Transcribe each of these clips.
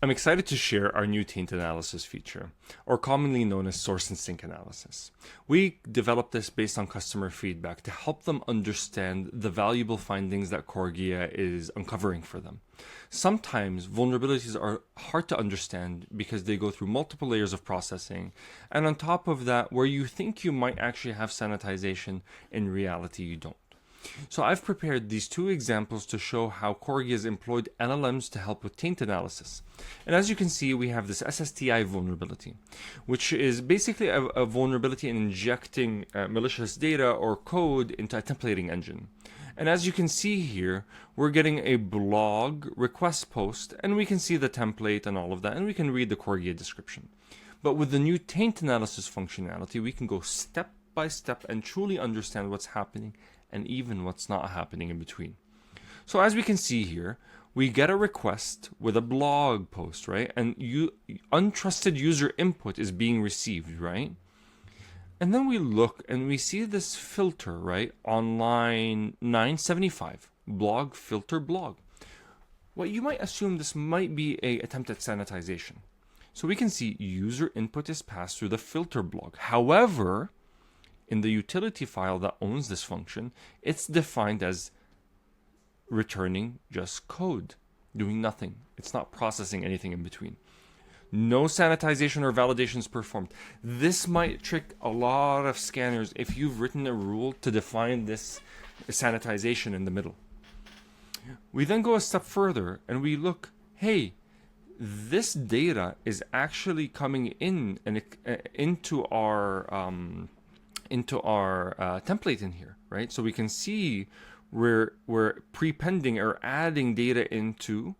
I'm excited to share our new taint analysis feature, or commonly known as source and sink analysis. We developed this based on customer feedback to help them understand the valuable findings that Corgia is uncovering for them. Sometimes vulnerabilities are hard to understand because they go through multiple layers of processing, and on top of that, where you think you might actually have sanitization, in reality you don't. So I've prepared these two examples to show how Corgi has employed LLMs to help with taint analysis. And as you can see, we have this SSTI vulnerability, which is basically a vulnerability in injecting malicious data or code into a templating engine. And as you can see here, we're getting a blog request post, and we can see the template and all of that, and we can read the Corgi description. But with the new taint analysis functionality, we can go step by step and truly understand what's happening and even what's not happening in between. So as we can see here, we get a request with a blog post, right? And untrusted user input is being received, right? And then we look and we see this filter, right? On line 975, blog filter blog. Well, you might assume this might be an attempt at sanitization. So we can see user input is passed through the filter blog. However, in the utility file that owns this function, it's defined as returning just code, doing nothing. It's not processing anything in between. No sanitization or validation is performed. This might trick a lot of scanners if you've written a rule to define this sanitization in the middle. We then go a step further and we look, hey, this data is actually coming in and into our template in here, right? So we can see we're prepending or adding data into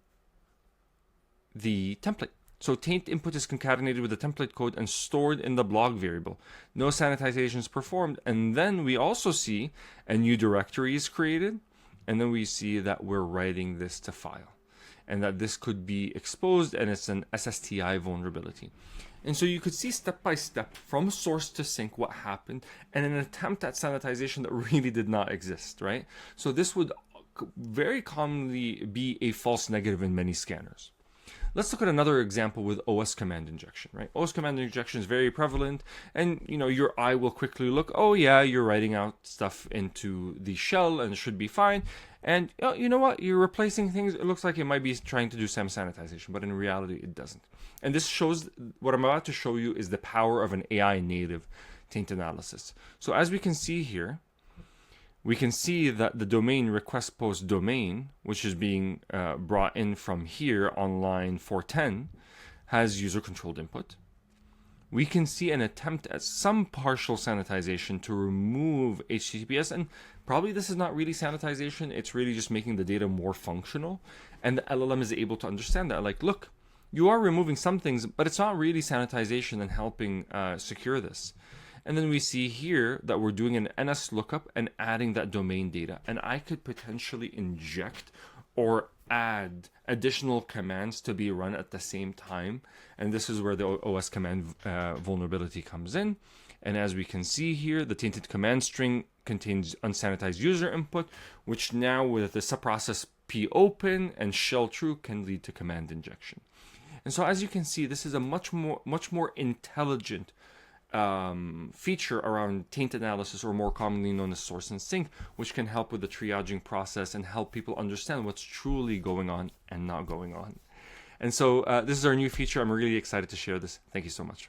the template. So taint input is concatenated with the template code and stored in the blog variable. No sanitization is performed. And then we also see a new directory is created. And then we see that we're writing this to file and that this could be exposed, and it's an SSTI vulnerability. And so you could see step by step from source to sink what happened and an attempt at sanitization that really did not exist, right? So this would very commonly be a false negative in many scanners. Let's look at another example with OS command injection, right? OS command injection is very prevalent, and your eye will quickly look, oh yeah, you're writing out stuff into the shell and it should be fine. And you know what? You're replacing things. It looks like it might be trying to do some sanitization, but in reality, it doesn't. And this shows, what I'm about to show you is the power of an AI native taint analysis. So as we can see here, we can see that the domain request post domain, which is being brought in from here on line 410, has user controlled input. We can see an attempt at some partial sanitization to remove HTTPS, and probably this is not really sanitization, it's really just making the data more functional. And the LLM is able to understand that, like, look, you are removing some things, but it's not really sanitization and helping secure this. And then we see here that we're doing an NS lookup and adding that domain data. And I could potentially inject or add additional commands to be run at the same time. And this is where the OS command vulnerability comes in. And as we can see here, the tainted command string contains unsanitized user input, which now with the subprocess p open and shell true can lead to command injection. And so as you can see, this is a much more intelligent feature around taint analysis, or more commonly known as source and sink, which can help with the triaging process and help people understand what's truly going on and not going on. And so this is our new feature. I'm really excited to share this. Thank you so much.